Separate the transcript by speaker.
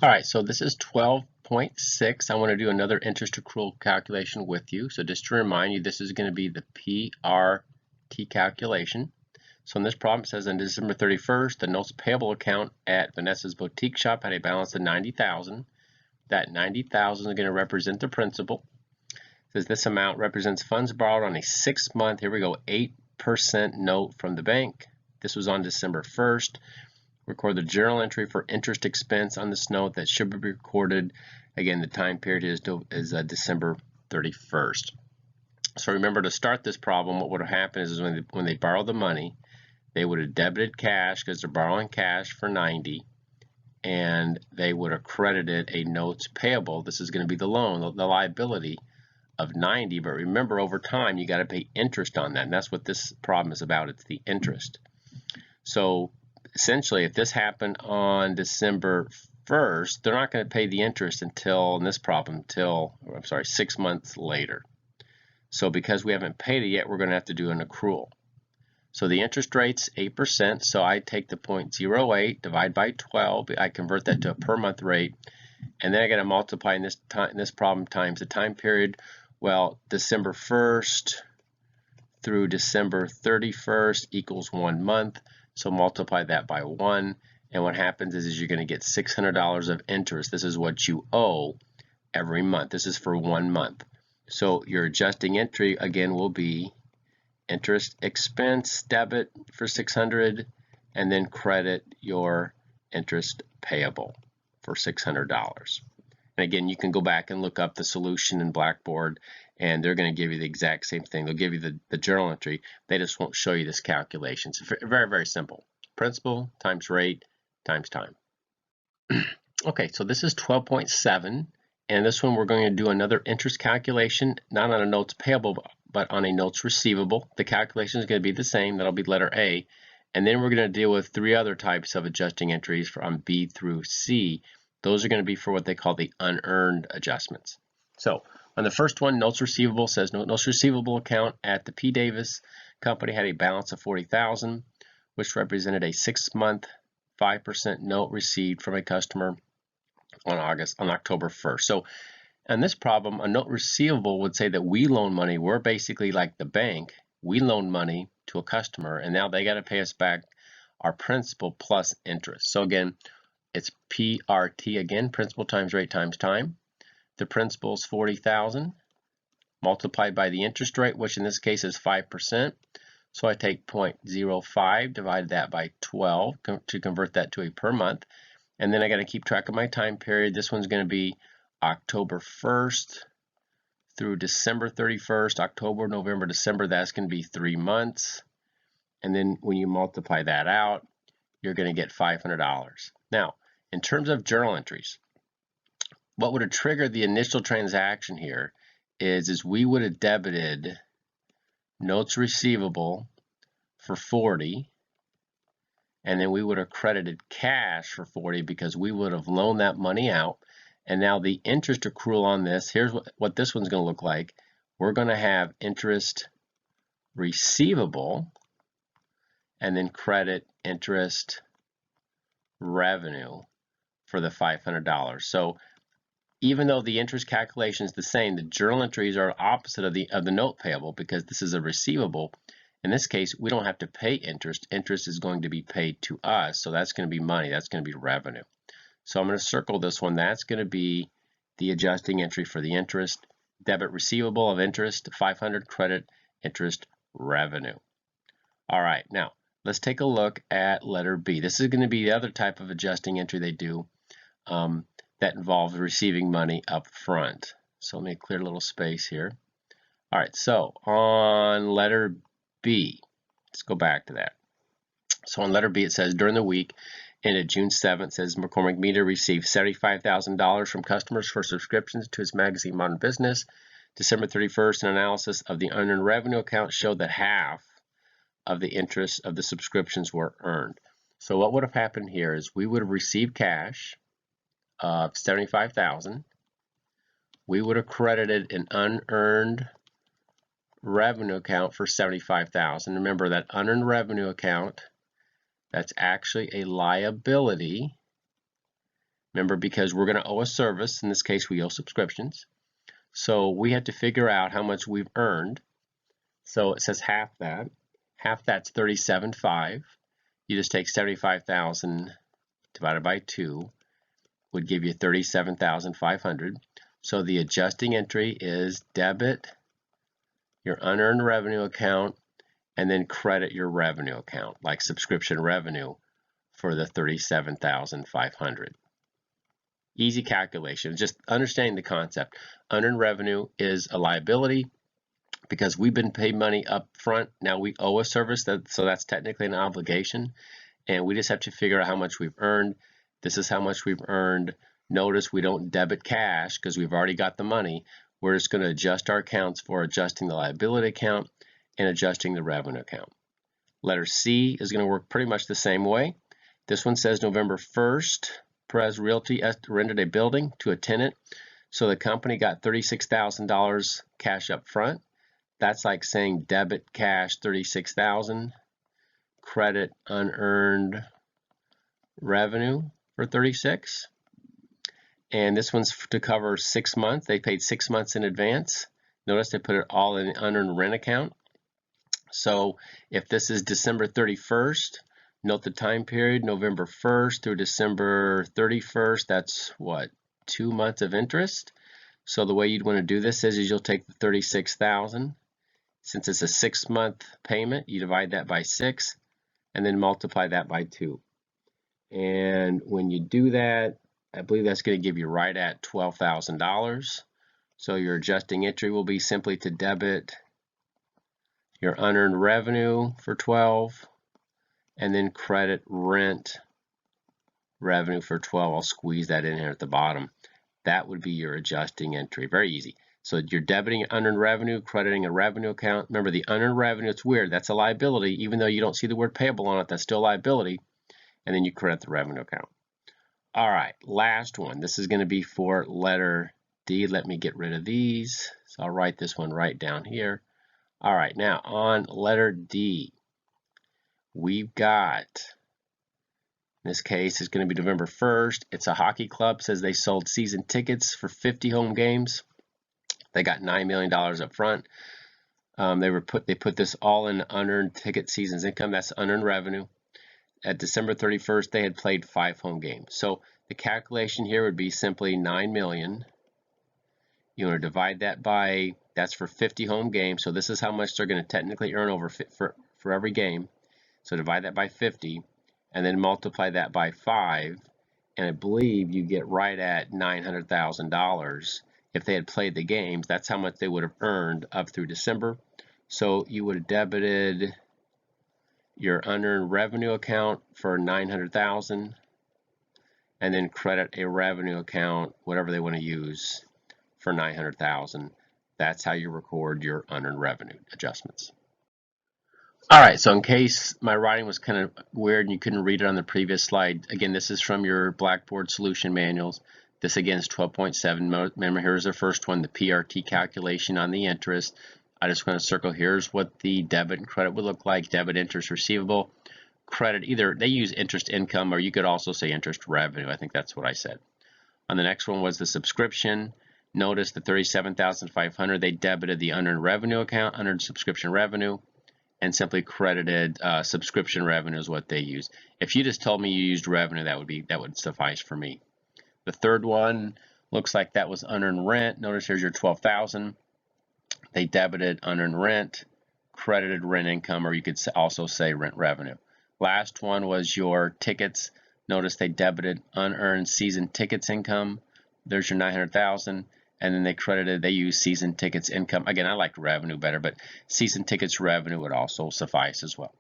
Speaker 1: All right, so this is 12.6. I want to do another interest accrual calculation with you. So just to remind you, this is going to be the PRT calculation. So in this problem, it says on December 31st, the notes payable account at Vanessa's boutique shop had a balance of $90,000. That $90,000 is going to represent the principal. It says this amount represents funds borrowed on a 6-month, here we go, 8% note from the bank. This was on December 1st. Record the journal entry for interest expense on this note that should be recorded. Again, the time period is December 31st. So remember, to start this problem, what would have happened is when they borrowed the money, they would have debited cash because they're borrowing cash for 90, and they would have credited a notes payable. This is going to be the loan, the liability of 90, but remember, over time you got to pay interest on that, and that's what this problem is about. It's the interest. So essentially, if this happened on December 1st, they're not going to pay the interest until, in this problem, 6 months later. So because we haven't paid it yet, we're going to have to do an accrual. So the interest rate's 8%, so I take the 0.08, divide by 12, I convert that to a per month rate, and then I got to multiply in this problem times the time period. Well, December 1st through December 31st equals 1 month. So multiply that by 1, and what happens is you're going to get $600 of interest. This is what you owe every month. This is for 1 month. So your adjusting entry again will be interest expense debit for $600, and then credit your interest payable for $600. And again, you can go back and look up the solution in Blackboard, and they're going to give you the exact same thing. They'll give you the journal entry. They just won't show you this calculation. It's very, very simple. Principal times rate times time. Okay, so this is 12.7, and this one we're going to do another interest calculation, not on a notes payable, but on a notes receivable. The calculation is going to be the same. That'll be letter A. And then we're going to deal with 3 other types of adjusting entries from B through C. Those are going to be for what they call the unearned adjustments. So on the first one, notes receivable says notes receivable account at the P. Davis Company had a balance of $40,000, which represented a 6-month 5% note received from a customer on October 1st. So in this problem, a note receivable would say that we loan money. We're basically like the bank. We loan money to a customer, and now they got to pay us back our principal plus interest. So again, it's PRT again, principal times rate times time. The principal is $40,000 multiplied by the interest rate, which in this case is 5%. So I take 0.05, divide that by 12 to convert that to a per month. And then I got to keep track of my time period. This one's going to be October 1st through December 31st. October, November, December, that's going to be 3 months. And then when you multiply that out, you're going to get $500. Now, in terms of journal entries, what would have triggered the initial transaction here is we would have debited notes receivable for 40, and then we would have credited cash for 40 because we would have loaned that money out. And now the interest accrual on this, here's what this one's going to look like. We're going to have interest receivable and then credit interest revenue for the $500. So even though the interest calculation is the same, the journal entries are opposite of the note payable because this is a receivable. In this case, we don't have to pay interest. Interest is going to be paid to us, so that's going to be money. That's going to be revenue. So I'm going to circle this one. That's going to be the adjusting entry for the interest. Debit receivable of interest, 500, credit interest revenue. All right, now let's take a look at letter B. This is going to be the other type of adjusting entry they do that involves receiving money up front. So let me clear a little space here. All right, so on letter B, let's go back to that. So on letter B, it says during the week ended June 7th, says McCormick Media received $75,000 from customers for subscriptions to his magazine Modern Business. December 31st, an analysis of the unearned revenue account showed that half of the interest of the subscriptions were earned. So what would have happened here is we would have received cash of $75,000. We would have credited an unearned revenue account for $75,000. Remember that unearned revenue account, that's actually a liability, Remember, because we're going to owe a service, in this case we owe subscriptions. So we have to figure out how much we've earned. So it says half that. Half that's 37.5. You just take 75,000 divided by 2 would give you 37,500. So the adjusting entry is debit your unearned revenue account and then credit your revenue account, like subscription revenue for the 37,500. Easy calculation, just understanding the concept. Unearned revenue is a liability because we've been paid money up front. Now we owe a service, so that's technically an obligation, and we just have to figure out how much we've earned. This is how much we've earned. Notice we don't debit cash because we've already got the money. We're just going to adjust our accounts for adjusting the liability account and adjusting the revenue account. Letter C is going to work pretty much the same way. This one says November 1st, Perez Realty rented a building to a tenant. So the company got $36,000 cash up front. That's like saying debit cash 36,000, credit unearned revenue for 36. And this one's to cover 6 months. They paid 6 months in advance. Notice they put it all in the unearned rent account. So if this is December 31st, note the time period, November 1st through December 31st, that's what, 2 months of interest? So the way you'd want to do this is you'll take the 36,000. Since it's a 6-month payment, you divide that by 6 and then multiply that by 2. And when you do that, I believe that's going to give you right at $12,000. So your adjusting entry will be simply to debit your unearned revenue for 12 and then credit rent revenue for 12. I'll squeeze that in here at the bottom. That would be your adjusting entry. Very easy. So you're debiting unearned revenue, crediting a revenue account. Remember, the unearned revenue, it's weird. That's a liability. Even though you don't see the word payable on it, that's still a liability. And then you credit the revenue account. All right, last one. This is going to be for letter D. Let me get rid of these. So I'll write this one right down here. All right, now on letter D, we've got, in this case, it's going to be November 1st. It's a hockey club. It says they sold season tickets for 50 home games. They got $9 million up front. They put this all in unearned ticket seasons income. That's unearned revenue. At December 31st, they had played 5 home games. So the calculation here would be simply 9 million. You want to divide that by, that's for 50 home games. So this is how much they're going to technically earn over for every game. So divide that by 50 and then multiply that by 5. And I believe you get right at $900,000. If they had played the games, that's how much they would have earned up through December. So you would have debited your unearned revenue account for $900,000 and then credit a revenue account, whatever they want to use, for $900,000. That's how you record your unearned revenue adjustments. All right, so in case my writing was kind of weird and you couldn't read it on the previous slide, again, this is from your Blackboard solution manuals. This again is 12.7. Remember, here's the first one, the PRT calculation on the interest. I just want to circle, here's what the debit and credit would look like. Debit interest receivable, credit, either they use interest income or you could also say interest revenue. I think that's what I said. On the next one was the subscription. Notice the 37,500, they debited the unearned revenue account, unearned subscription revenue, and simply credited subscription revenue is what they use. If you just told me you used revenue, that would suffice for me. The third one looks like that was unearned rent. Notice here's your 12,000. They debited unearned rent, credited rent income, or you could also say rent revenue. Last one was your tickets. Notice they debited unearned season tickets income. There's your 900,000, and then they use season tickets income. Again, I like revenue better, but season tickets revenue would also suffice as well.